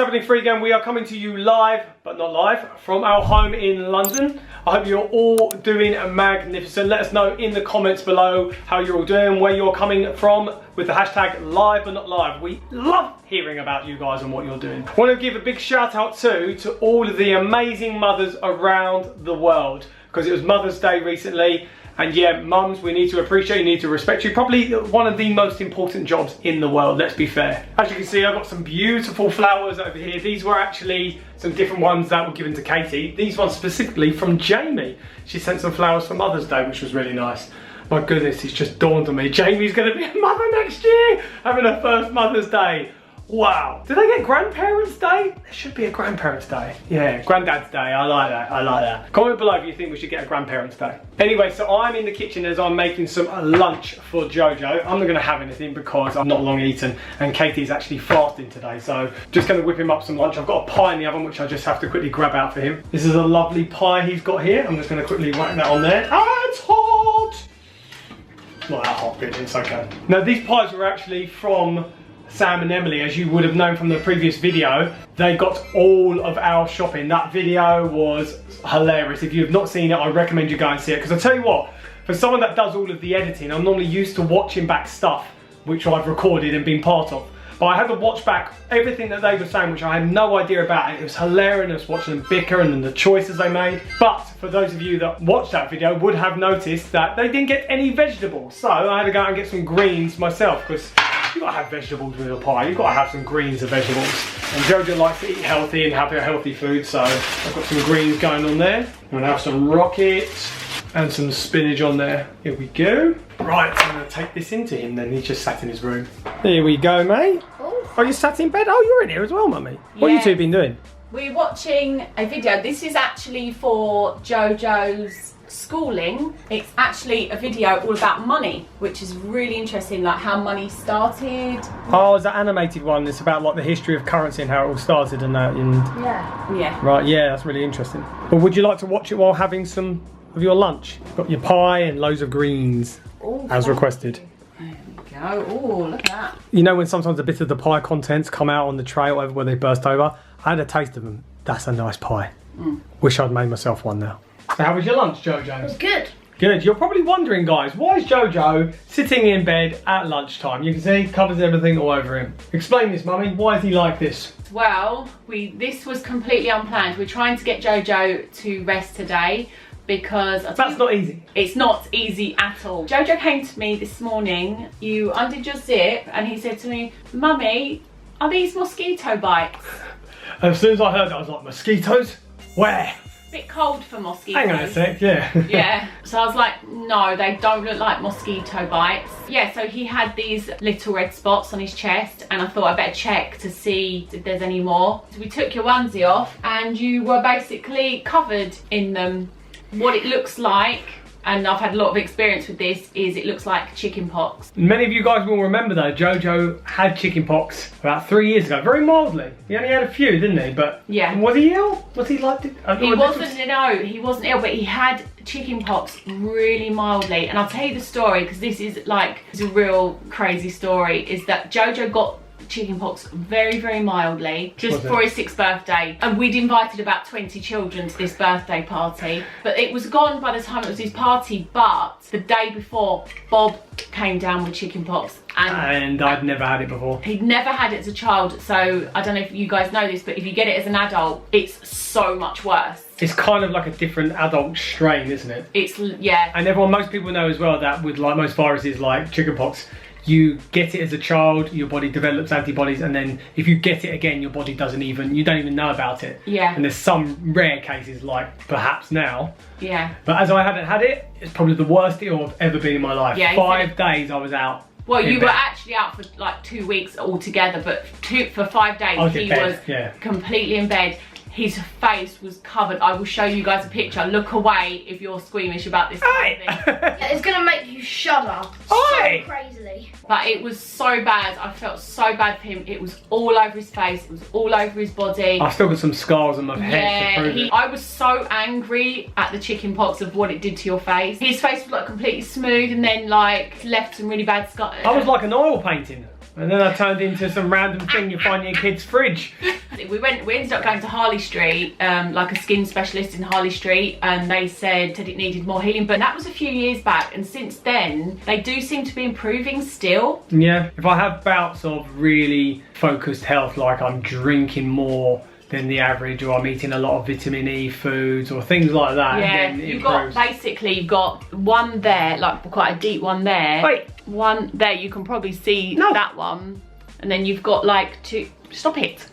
happening, FreeGang? We are coming to you live, but not live, from our home in London. I hope you're all doing magnificent. Let us know in the comments below how you're all doing, where you're coming from with the hashtag live but not live. We love hearing about you guys and what you're doing. I want to give a big shout out too to all of the amazing mothers around the world, because it was Mother's Day recently. And yeah, mums, we need to appreciate you, need to respect you. Probably one of the most important jobs in the world, let's be fair. As you can see, I've got some beautiful flowers over here. These were actually some different ones that were given to Katie. These ones specifically from Jamie. She sent some flowers for Mother's Day, which was really nice. My goodness, it's just dawned on me. Jamie's gonna be a mother next year, having her first Mother's Day. Wow. Did they get Grandparents' Day? There should be a Grandparents' Day. Yeah, Granddad's Day. I like that. I like that. Comment below if you think we should get a Grandparents' Day. Anyway, so I'm in the kitchen as I'm making some lunch for JoJo. I'm not going to have anything because I've not long eaten, and Katie's actually fasting today. So just going to whip him up some lunch. I've got a pie in the oven which I just have to quickly grab out for him. This is a lovely pie he's got here. I'm just going to quickly whack that on there. Ah, it's hot! It's not that hot, really. It's okay. Now, these pies were actually from Sam and Emily, as you would have known from the previous video. They got all of our shopping. That video was hilarious. If you have not seen it, I recommend you go and see it, because I tell you what, for someone that does all of the editing, I'm normally used to watching back stuff which I've recorded and been part of, but I had to watch back everything that they were saying which I had no idea about, and it was hilarious watching them bicker and the choices they made. But for those of you that watched that video would have noticed that they didn't get any vegetables, so I had to go out and get some greens myself, because you've got to have vegetables with a pie. You've got to have some greens and vegetables. And JoJo likes to eat healthy and have a healthy food, so I've got some greens going on there. I'm going to have some rocket and some spinach on there. Here we go. Right, I'm going to take this into him then. He's just sat in his room. Here we go, mate. Oh, you sat in bed? Oh, you're in here as well, mummy. What have you two been doing? We're watching a video. This is actually for JoJo's schooling. It's actually a video all about money, which is really interesting, like how money started. Oh, it's that animated one. It's about like the history of currency and how it all started and that. And Yeah. Right, yeah, that's really interesting. Well, would you like to watch it while having some of your lunch? Got your pie and loads of greens, as requested. There we go. Oh, look at that. You know when sometimes a bit of the pie contents come out on the tray or whatever where they burst over? I had a taste of them. That's a nice pie. Wish I'd made myself one now. So how was your lunch, JoJo? It was good. Good. You're probably wondering, guys, why is JoJo sitting in bed at lunchtime? You can see he covers everything all over him. Explain this, mummy. Why is he like this? Well, this was completely unplanned. We're trying to get JoJo to rest today, because That's not easy. It's not easy at all. JoJo came to me this morning, you undid your zip, and he said to me, Mummy, are these mosquito bites? As soon as I heard that, I was like, mosquitoes? Where? Bit cold for mosquitoes. Hang on a sec, yeah. Yeah, so I was like, no, they don't look like mosquito bites. Yeah, so he had these little red spots on his chest, and I thought I'd better check to see if there's any more. So we took your onesie off, and you were basically covered in them. What it looks like, and I've had a lot of experience with this, is it looks like chickenpox. Many of you guys will remember though, JoJo had chickenpox about 3 years ago, very mildly. He only had a few, didn't he? But yeah. Was he ill? Was he like... He wasn't, no, he wasn't ill, but he had chickenpox really mildly. And I'll tell you the story, because this is like, it's a real crazy story, is that JoJo got chickenpox very, very mildly just for his 6th birthday, and we'd invited about 20 children to this birthday party, but it was gone by the time it was his party. But the day before, Bob came down with chickenpox, and I'd never had it before. He'd never had it as a child, so I don't know if you guys know this, but if you get it as an adult, it's so much worse. It's kind of like a different adult strain, isn't it? It's, yeah. And most people know as well that with like most viruses like chickenpox, you get it as a child, your body develops antibodies, and then if you get it again, your body you don't even know about it. Yeah. And there's some rare cases, like perhaps now. Yeah. But as I hadn't had it, it's probably the worst ill I've ever been in my life. Yeah, 5 days I was out. Well, you were actually out for like 2 weeks altogether, but for 5 days he was completely in bed. His face was covered. I will show you guys a picture. Look away if you're squeamish about this kind of thing. Yeah, it's gonna make you shudder so crazily. But it was so bad. I felt so bad for him. It was all over his face. It was all over his body. I've still got some scars on my head to prove it. I was so angry at the chickenpox of what it did to your face. His face was like completely smooth, and then like left some really bad scars. I was like an oil painting. And then I turned into some random thing you find in your kid's fridge. We ended up going to Harley Street, like a skin specialist in Harley Street, and they said it needed more healing, but that was a few years back, and since then they do seem to be improving still. Yeah, if I have bouts of really focused health, like I'm drinking more than the average, or I'm eating a lot of vitamin E foods or things like that, yeah, then it you've improves. got basically you've got one there, like quite a deep one there. Wait. One there, you can probably see that one, and then you've got like two. Stop it.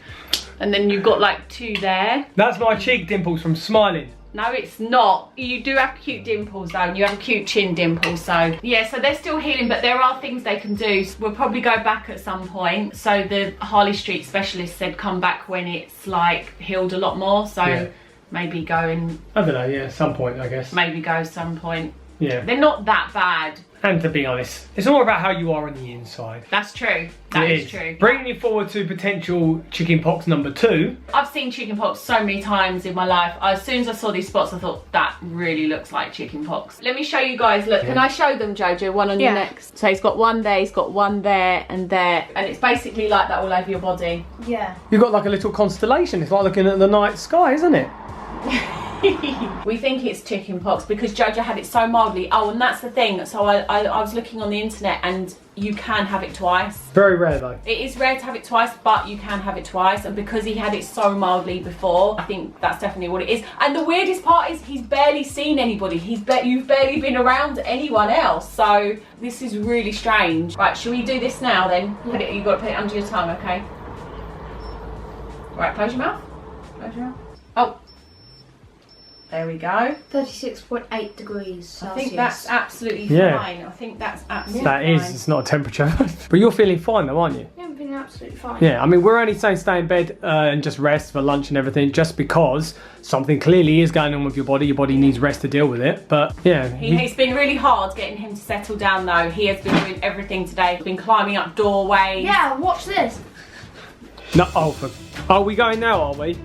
And then you've got like two there. That's my cheek dimples from smiling. No, it's not. You do have cute dimples though, and you have a cute chin dimple, so yeah, so they're still healing, but there are things they can do. We'll probably go back at some point. So the Harley Street specialist said come back when it's like healed a lot more, so yeah. maybe go and... I don't know, yeah, some point I guess. Maybe go some point. Yeah. They're not that bad. And to be honest, it's all about how you are on the inside. That's true. That is true. Bring me forward to potential chickenpox number 2. I've seen chickenpox so many times in my life. As soon as I saw these spots, I thought, that really looks like chickenpox. Let me show you guys, look. Yeah. Can I show them, Jojo? One on your next. So he's got one there, he's got one there and there. And it's basically like that all over your body. Yeah. You've got like a little constellation. It's like looking at the night sky, isn't it? We think it's chickenpox because Jojo had it so mildly. Oh, and that's the thing. So I was looking on the internet, and you can have it twice. Very rare though. It is rare to have it twice, but you can have it twice. And because he had it so mildly before, I think that's definitely what it is. And the weirdest part is he's barely seen anybody. You've barely been around anyone else. So this is really strange. Right, shall we do this now then? Yeah. You've got to put it under your tongue, okay? Right, close your mouth. Close your mouth. Oh. There we go. 36.8 degrees Celsius. I think that's absolutely fine. I think that's absolutely fine. That is, it's not a temperature. But you're feeling fine though, aren't you? Yeah, I'm feeling absolutely fine. Yeah, I mean, we're only saying stay in bed and just rest for lunch and everything, just because something clearly is going on with your body. Your body needs rest to deal with it. But yeah. It's been really hard getting him to settle down though. He has been doing everything today. He's been climbing up doorways. Yeah, watch this. No, are we going now, are we?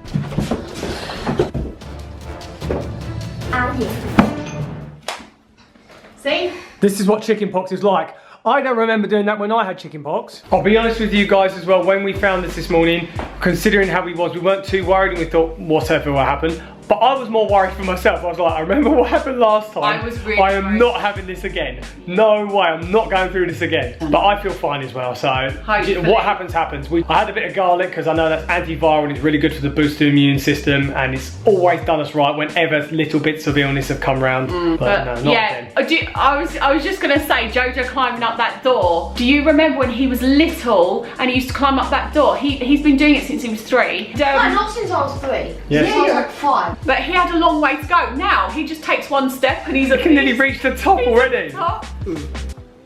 See? This is what chickenpox is like. I don't remember doing that when I had chickenpox. I'll be honest with you guys as well, when we found this morning, considering how we weren't too worried, and we thought, whatever will happen. But I was more worried for myself. I was like, I remember what happened last time. I was really I am not having this again. No way, I'm not going through this again. But I feel fine as well, so what happens, happens. I had a bit of garlic because I know that's antiviral and it's really good for the boost of the immune system, and it's always done us right whenever little bits of illness have come around. But no, not yeah, then. I was just going to say, Jojo climbing up that door. Do you remember when he was little and he used to climb up that door? He's been doing it since he was 3. Not since I was 3. Yeah. Since I was like 5. But he had a long way to go. Now he just takes one step and he can nearly reach the top already. Top.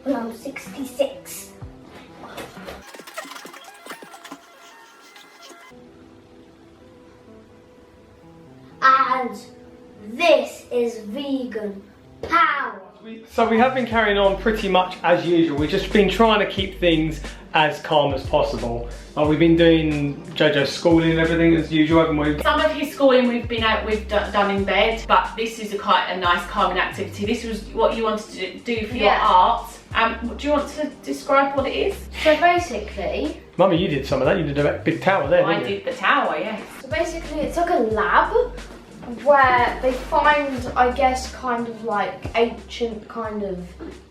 Well, 66. And this is vegan power. So we have been carrying on pretty much as usual. We've just been trying to keep things as calm as possible. We've been doing JoJo's schooling and everything as usual, haven't we? Some of his schooling we've done in bed, but this is quite a nice calming activity. This was what you wanted to do for your art. Do you want to describe what it is? So basically... Mummy, you did some of that. You did a big tower there, didn't you? I did the tower, yes. So basically it's like a lab where they find, I guess, kind of like ancient kind of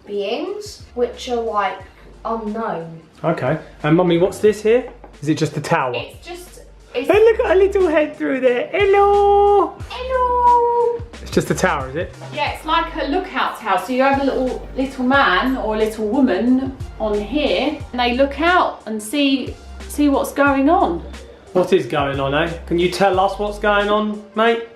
beings, which are like unknown. Okay. And Mummy, what's this here? Is it just a tower? It's just... Hey, look at a little head through there. Hello! Hello! It's just a tower, is it? Yeah, it's like a lookout tower. So you have a little man or a little woman on here, and they look out and see what's going on. What is going on, eh? Can you tell us what's going on, mate?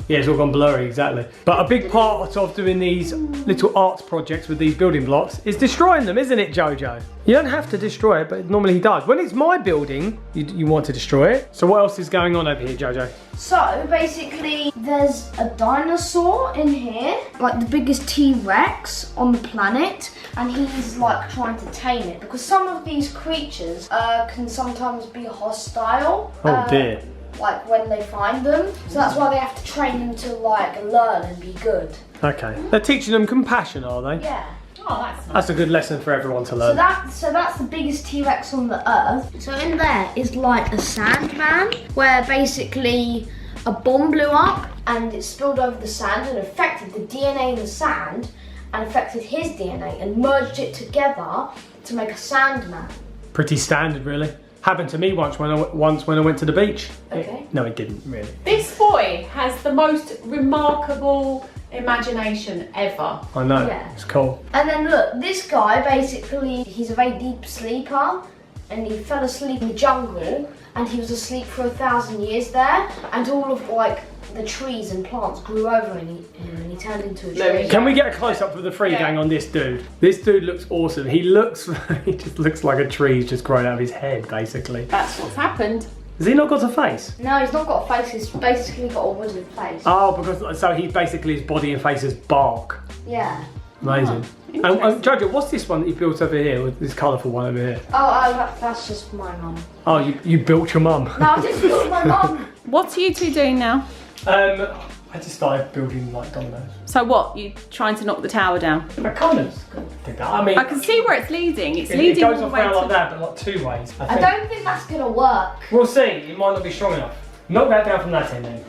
Yeah, it's all gone blurry, exactly. But a big part of doing these little arts projects with these building blocks is destroying them, isn't it, Jojo? You don't have to destroy it, but normally he does. When it's my building, you want to destroy it. So what else is going on over here, Jojo? So basically, there's a dinosaur in here, like the biggest T-Rex on the planet, and he's like trying to tame it because some of these creatures can sometimes be hostile. Oh dear. Like when they find them, so that's why they have to train them to like learn and be good. Okay. They're teaching them compassion, are they? Yeah. Oh, that's nice. That's a good lesson for everyone to learn. So that's the biggest T-Rex on the earth. So in there is like a sandman, where basically a bomb blew up and it spilled over the sand and affected the DNA in the sand and affected his DNA and merged it together to make a sandman. Pretty standard, really. Happened to me once when I went to the beach. Okay. No, it didn't really. This boy has the most remarkable imagination ever. I know. Yeah. It's cool. And then look, this guy basically, he's a very deep sleeper and he fell asleep in the jungle and he was asleep for 1,000 years there and all of like the trees and plants grew over him and he turned into a tree. Can we get a close up of the FreeGang on this dude? This dude looks awesome. He just looks like a tree just growing out of his head, basically. That's what's happened. Has he not got a face? No, he's not got a face, he's basically got a wooden face. Oh, because so he basically his body and face is bark. Yeah. Amazing. And Jojo, what's this one that you built over here with this colourful one over here? That's just my mum. Oh, you built your mum. No, I just built my mum. What are you two doing now? I just started building like dominoes. So what? You trying to knock the tower down? I kind of did that. I mean, I can see where it's leading. It's it leading goes all the off way around to... like that, but like two ways. I don't think that's gonna work. We'll see. It might not be strong enough. Knock that down from that end then.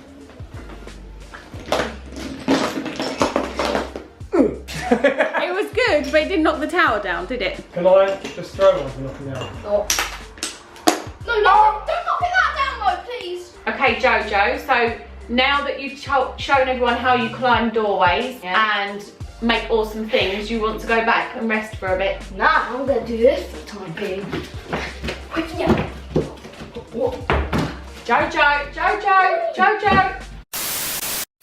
It was good, but it didn't knock the tower down, did it? Can I just throw one to knock it down? Oh. No, don't knock that down though, please. Okay, Jojo, so now that you've shown everyone how you climb doorways and make awesome things, you want to go back and rest for a bit? Nah, I'm gonna do this for the time being. Yeah. Jojo!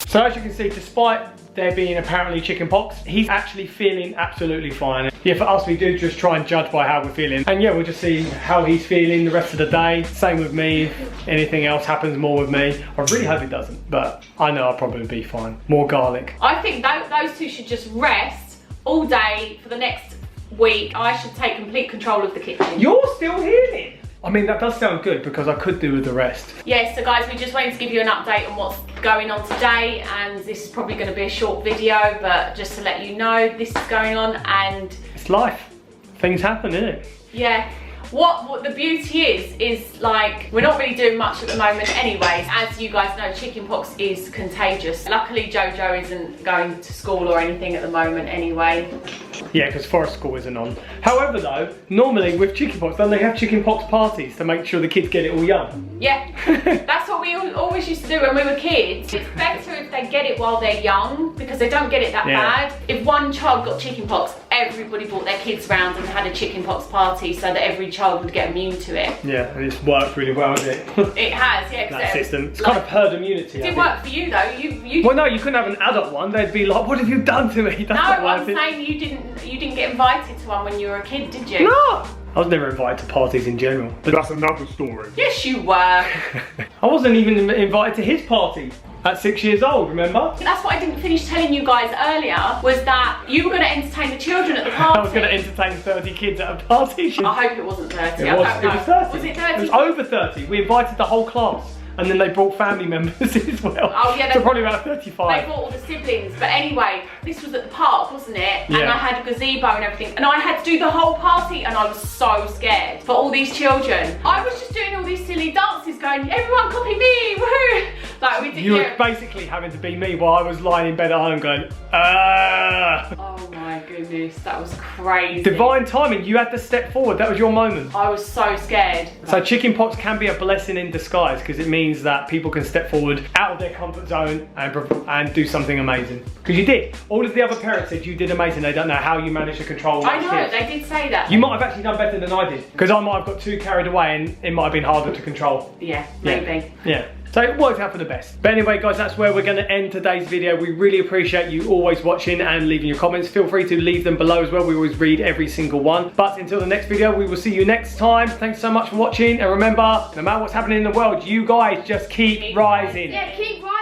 So as you can see, despite there being apparently chickenpox, he's actually feeling absolutely fine. Yeah, for us, we do just try and judge by how we're feeling. And yeah, we'll just see how he's feeling the rest of the day. Same with me. If anything else happens more with me, I really hope it doesn't, but I know I'll probably be fine. More garlic. I think those two should just rest all day for the next week. I should take complete control of the kitchen. You're still healing. I mean, that does sound good because I could do with the rest. Yes, so guys, we just wanted to give you an update on what's going on today, and this is probably going to be a short video, but just to let you know this is going on. And it's life. Things happen, innit? Yeah. What the beauty is like, we're not really doing much at the moment anyways. As you guys know, chickenpox is contagious. Luckily, Jojo isn't going to school or anything at the moment anyway. Yeah, because forest school isn't on. However though, normally with chickenpox, don't they have chickenpox parties to make sure the kids get it all young? Yeah, that's what we always used to do when we were kids. It's better if they get it while they're young, because they don't get it that bad. If one child got chickenpox, everybody brought their kids round and had a chickenpox party so that every child would get immune to it. Yeah, and it's worked really well, hasn't it? It has, yeah. That system. It's kind of herd immunity. It didn't work for you though. You well, no, you couldn't have an adult one. They'd be like, "What have you done to me?" That's no, I'm saying you didn't get invited to one when you were a kid, did you? No, I was never invited to parties in general. But that's another story. Yes, you were. I wasn't even invited to his party at 6 years old, remember? That's what I didn't finish telling you guys earlier, was that you were going to entertain the children at the party. I was going to entertain 30 kids at a party. I hope it wasn't 30. It was 30. Was it 30? It was over 30. We invited the whole class. And then they brought family members as well. Oh yeah, so probably about 35. They brought all the siblings. But anyway, this was at the park, wasn't it? Yeah. And I had a gazebo and everything. And I had to do the whole party and I was so scared for all these children. I was just doing all these silly dances going, everyone copy me, woohoo! Like we did. You were basically having to be me while I was lying in bed at home going, Oh my goodness, that was crazy. Divine timing, you had to step forward, that was your moment. I was so scared. So chickenpox can be a blessing in disguise because it means that people can step forward out of their comfort zone and do something amazing. Because you did. All of the other parents said you did amazing. They don't know how you managed to control I know, kids. they did say that. You might have actually done better than I did because I might have got too carried away and it might have been harder to control. Yeah, maybe. Yeah. So it worked out for the best. But anyway guys, that's where we're going to end today's video. We really appreciate you always watching and leaving your comments. Feel free to leave them below as well. We always read every single one. But until the next video, we will see you next time. Thanks so much for watching. And remember, no matter what's happening in the world, you guys just keep rising. Yeah, keep rising.